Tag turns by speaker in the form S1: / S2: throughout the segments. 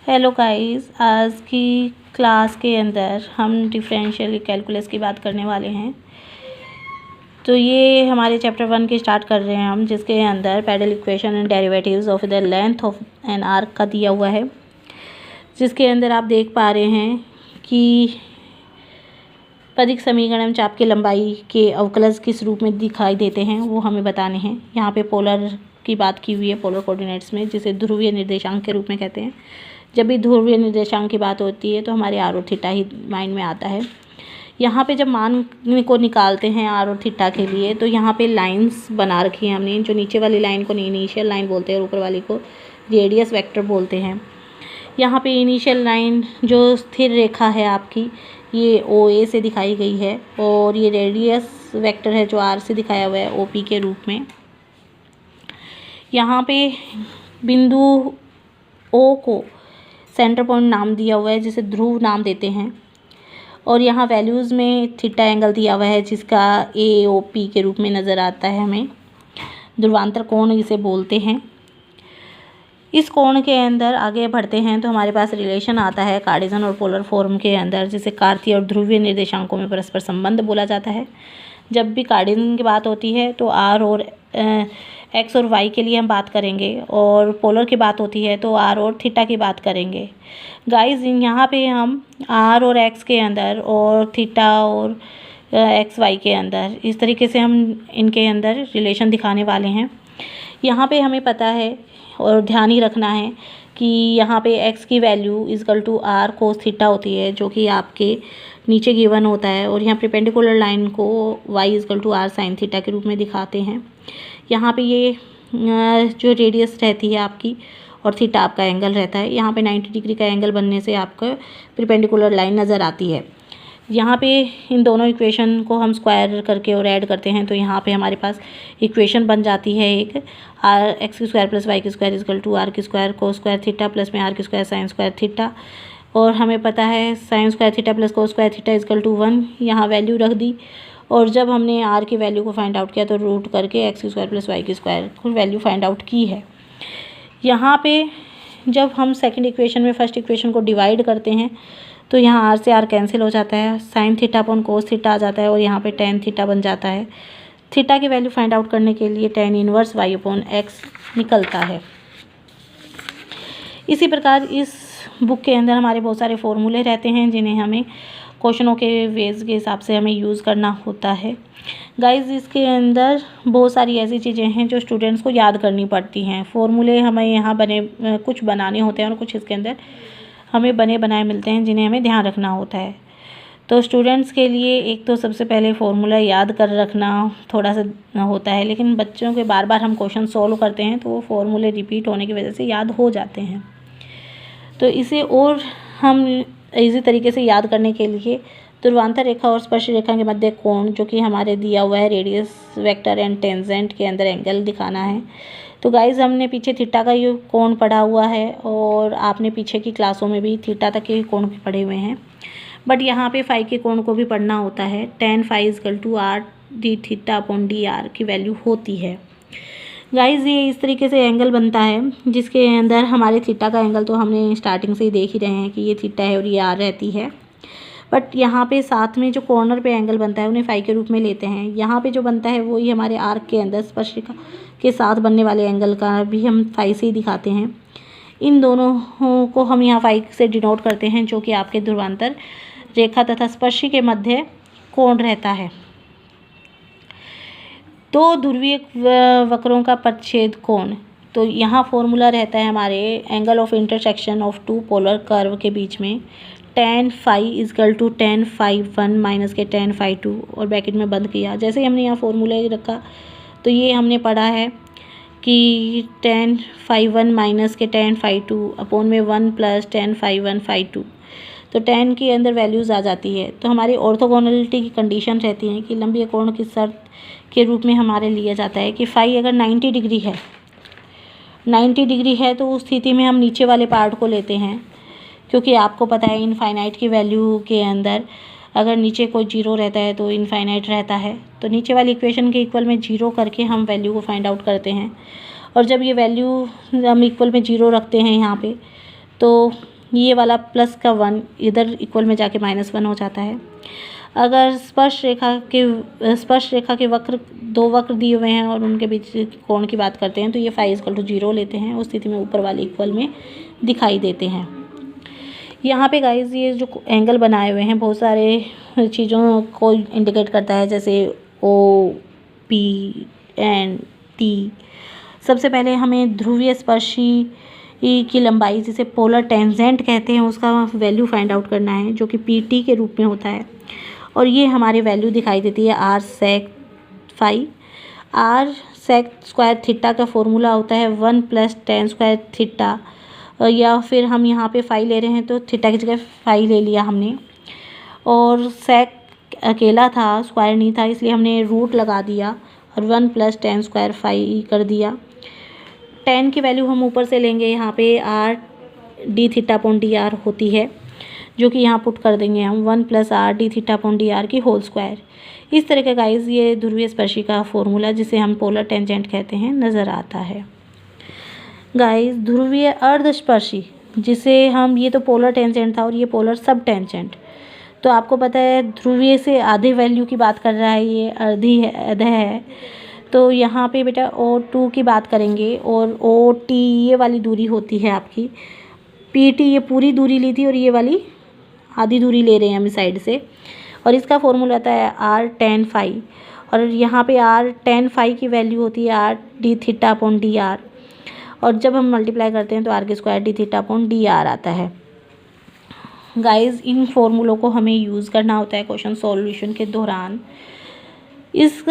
S1: Hello guys, आज की class के अंदर हम डिफरेंशियल कैलकुलस की बात करने वाले हैं। तो ये हमारे चैप्टर 1 के स्टार्ट कर रहे हैं हम, जिसके अंदर parallel equation and derivatives of the length of an arc का दिया हुआ है, जिसके अंदर आप देख पा रहे हैं कि पदिक समीकरण चाप की लंबाई के अवकलज किस रूप में दिखाई देते हैं वो हमें बताने हैं। यहाँ पे पोलर की बात की हुई है, पोलर कोऑर्डिनेट्स में, जिसे ध्रुवीय निर्देशांक के रूप में कहते हैं। जब भी ध्रुवीय निर्देशांक की बात होती है तो हमारे आर और थीटा ही माइंड में आता है। यहाँ पे जब मान को निकालते हैं आर और थीटा के लिए, तो यहाँ पे लाइंस बना रखी है हमने। जो नीचे वाली लाइन को इनिशियल लाइन बोलते हैं और ऊपर वाली को रेडियस वेक्टर बोलते हैं। यहाँ पे इनिशियल लाइन जो स्थिर रेखा है आपकी, ये ओ ए से दिखाई गई है, और ये रेडियस वेक्टर है जो आर से दिखाया हुआ है ओ पी के रूप में। यहाँ पे बिंदु ओ को सेंटर पॉइंट नाम दिया हुआ है, जिसे ध्रुव नाम देते हैं, और यहाँ वैल्यूज़ में थीटा एंगल दिया हुआ है, जिसका ए ओ पी के रूप में नज़र आता है हमें। ध्रुवांतर कोण इसे बोलते हैं। इस कोण के अंदर आगे बढ़ते हैं तो हमारे पास रिलेशन आता है कार्टेशियन और पोलर फॉर्म के अंदर, जिसे कार्तीय और ध्रुवीय निर्देशांकों में परस्पर संबंध बोला जाता है। जब भी कार्टेशियन की बात होती है तो आर और एक्स और वाई के लिए हम बात करेंगे, और पोलर की बात होती है तो आर और थीटा की बात करेंगे। गाइस, यहाँ पे हम आर और एक्स के अंदर और थीटा और एक्स वाई के अंदर इस तरीके से हम इनके अंदर रिलेशन दिखाने वाले हैं। यहाँ पे हमें पता है और ध्यान ही रखना है कि यहाँ पे x की value equal to r cos theta होती है, जो कि आपके नीचे गिवन होता है, और यहाँ परपेंडिकुलर लाइन को y equal to r sine theta के रूप में दिखाते हैं। यहाँ पे ये जो रेडियस रहती है आपकी और थीटा आपका एंगल रहता है, यहाँ पे 90 डिग्री का एंगल बनने से आपको परपेंडिकुलर लाइन नज़र आती है। यहाँ पे इन दोनों इक्वेशन को हम स्क्वायर करके और ऐड करते हैं तो यहाँ पे हमारे पास इक्वेशन बन जाती है एक, आर एक्स की स्क्वायर प्लस वाई की स्क्वायर इजकल टू आर की स्क्वायर को स्क्वायर थीटा प्लस में आर की स्क्वायर साइन स्क्वायर थीटा, और हमें पता है साइन स्क्वायर थीटा प्लस को स्क्वायर थीटा इजकल टू 1। यहाँ वैल्यू रख दी, और जब हमने आर की वैल्यू को फाइंड आउट किया तो रूट करके एक्स की स्क्वायर प्लस वाई की स्क्वायर को वैल्यू फाइंड आउट की है। यहाँ पे जब हम सेकेंड इक्वेशन में फर्स्ट इक्वेशन को डिवाइड करते हैं तो यहाँ आर से आर कैंसिल हो जाता है, sine theta upon cos theta आ जाता है, और यहाँ पे टेन थीटा बन जाता है। थीटा की वैल्यू फाइंड आउट करने के लिए tan inverse y upon x निकलता है। इसी प्रकार इस बुक के अंदर हमारे बहुत सारे फॉर्मूले रहते हैं, जिन्हें हमें क्वेश्चनों के वेज के हिसाब से हमें यूज़ करना होता है। गाइस, इसके अंदर बहुत सारी ऐसी चीज़ें हैं जो स्टूडेंट्स को याद करनी पड़ती हैं। फॉर्मूले हमें यहाँ कुछ बनाने होते हैं और कुछ इसके अंदर हमें बने बनाए मिलते हैं, जिन्हें हमें ध्यान रखना होता है। तो स्टूडेंट्स के लिए एक तो सबसे पहले फॉर्मूला याद कर रखना थोड़ा सा होता है, लेकिन बच्चों के बार बार हम क्वेश्चन सॉल्व करते हैं तो वो फॉर्मूले रिपीट होने की वजह से याद हो जाते हैं। तो इसे और हम इजी तरीके से याद करने के लिए ध्रुवांतर रेखा और स्पर्श रेखा के मध्य कोण, जो कि हमारे दिया हुआ है रेडियस वेक्टर एंड टेंजेंट के अंदर एंगल दिखाना है। तो गाइज़, हमने पीछे थीटा का ये कोण पढ़ा हुआ है, और आपने पीछे की क्लासों में भी थीटा तक के कोण पढ़े हुए हैं, बट यहाँ पे फाई के कोण को भी पढ़ना होता है। Tan phi equal to r d theta upon d r की वैल्यू होती है। गाइज़, ये इस तरीके से एंगल बनता है, जिसके अंदर हमारे थीटा का एंगल तो हमने स्टार्टिंग से ही देख ही रहे हैं कि ये थीटा है और ये आर रहती है, बट यहाँ पे साथ में जो कॉर्नर पे एंगल बनता है उन्हें फाई के रूप में लेते हैं। यहाँ पे जो बनता है वही हमारे आर्क के अंदर स्पर्शिका के साथ बनने वाले एंगल का भी हम फाई से ही दिखाते हैं। इन दोनों को हम यहाँ फाई से डिनोट करते हैं, जो कि आपके ध्रुवांतर रेखा तथा स्पर्शी के मध्य कोण रहता है। तो ध्रुवीय वक्रों का परिच्छेद कोण, तो यहाँ फॉर्मूला रहता है हमारे angle of intersection of two polar curve के बीच में, tan phi equal to tan phi 1 minus के टेन फाई 2, और ब्रैकेट में बंद किया। जैसे ही हमने यहाँ फॉर्मूला रखा तो ये हमने पढ़ा है कि टेन फाई 1 माइनस के टेन फाई 2 अपॉन में 1 प्लस टेन फाई 1 फाई 2, तो टेन के अंदर वैल्यूज़ आ जाती है। तो हमारी ऑर्थोगोनलिटी की कंडीशन रहती है कि लंबी कोण की शर्त के रूप में हमारे लिया जाता है कि फाई अगर 90 डिग्री है, 90 डिग्री है, तो उस स्थिति में हम नीचे वाले पार्ट को लेते हैं, क्योंकि आपको पता है इनफाइनाइट की वैल्यू के अंदर अगर नीचे कोई जीरो रहता है तो इनफाइनाइट रहता है। तो नीचे वाली इक्वेशन के इक्वल में जीरो करके हम वैल्यू को फाइंड आउट करते हैं, और जब ये वैल्यू हम इक्वल में जीरो रखते हैं यहाँ पे, तो ये वाला प्लस का 1 इधर इक्वल में जाके -1 हो जाता है। अगर स्पर्श रेखा के वक्र 2 वक्र दिए हुए हैं और उनके बीच कोण की बात करते हैं तो ये फाई इक्वल टू 0 लेते हैं। उस स्थिति में ऊपर वाले इक्वल में दिखाई देते हैं। यहाँ पे गाइस ये जो एंगल बनाए हुए हैं बहुत सारे चीज़ों को इंडिकेट करता है, जैसे ओ, पी एंड टी। सबसे पहले हमें ध्रुवीय स्पर्शी की लंबाई, जिसे पोलर टेंजेंट कहते हैं, उसका वैल्यू फाइंड आउट करना है, जो कि पी के रूप में होता है। और ये हमारी वैल्यू दिखाई देती है r sec phi. r sec square theta का फॉर्मूला होता है 1 + tan स्क्वायर थीटा, या फिर हम यहाँ पे फाई ले रहे हैं तो थीटा की जगह फाई ले लिया हमने। और sec अकेला था, स्क्वायर नहीं था, इसलिए हमने रूट लगा दिया और 1 + tan स्क्वायर फाई कर दिया। tan की वैल्यू हम ऊपर से लेंगे, यहाँ पे r d theta upon d are होती है, जो कि यहाँ पुट कर देंगे हम 1 + r d theta upon d r की होल स्क्वायर। इस तरह का गाइस ये ध्रुवीय स्पर्शी का फॉर्मूला, जिसे हम पोलर टेंजेंट कहते हैं, नज़र आता है। गाइस ध्रुवीय अर्धस्पर्शी, जिसे हम, ये तो पोलर टेंजेंट था और ये पोलर सब टेंजेंट, तो आपको पता है ध्रुवीय से आधे वैल्यू की बात कर रहा है, ये आधा है। तो यहाँ पे बेटा O2 की बात करेंगे और OT ये वाली दूरी होती है आपकी, PT ये पूरी दूरी ली थी और ये वाली आधी दूरी ले रहे हैं हम इस साइड से, और इसका फॉर्मूला आता है r tan फाई। और यहाँ पे r tan फाई की वैल्यू होती है r d theta upon d are, और जब हम मल्टीप्लाई करते हैं तो r² d theta upon d are आता है। गाइस इन फॉर्मूलों को हमें यूज़ करना होता है क्वेश्चन सॉल्यूशन के दौरान। इस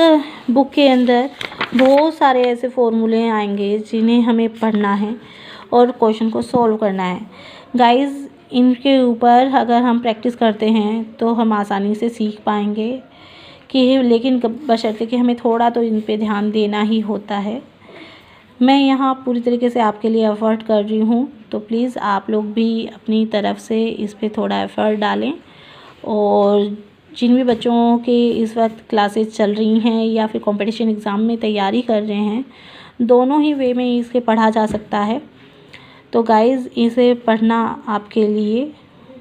S1: बुक के अंदर बहुत सारे ऐसे फॉर्मूले आएंगे जिन्हें हमें पढ़ना है और क्वेश्चन को सॉल्व करना है। गाइस इनके ऊपर अगर हम प्रैक्टिस करते हैं तो हम आसानी से सीख पाएंगे कि, लेकिन बशर्ते कि हमें थोड़ा तो इन पे ध्यान देना ही होता है। मैं यहाँ पूरी तरीके से आपके लिए एफ़र्ट कर रही हूँ, तो प्लीज़ आप लोग भी अपनी तरफ से इस पे थोड़ा एफ़र्ट डालें। और जिन भी बच्चों के इस वक्त क्लासेस चल रही हैं या फिर कंपटीशन एग्ज़ाम में तैयारी कर रहे हैं, दोनों ही वे में इसे पढ़ा जा सकता है। तो गाइज़ इसे पढ़ना आपके लिए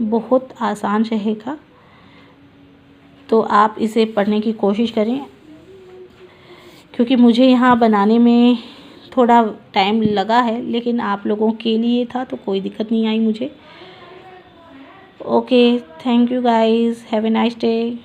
S1: बहुत आसान रहेगा, तो आप इसे पढ़ने की कोशिश करें, क्योंकि मुझे यहाँ बनाने में थोड़ा टाइम लगा है, लेकिन आप लोगों के लिए था तो कोई दिक्कत नहीं आई मुझे। Okay, thank you guys, have a nice day.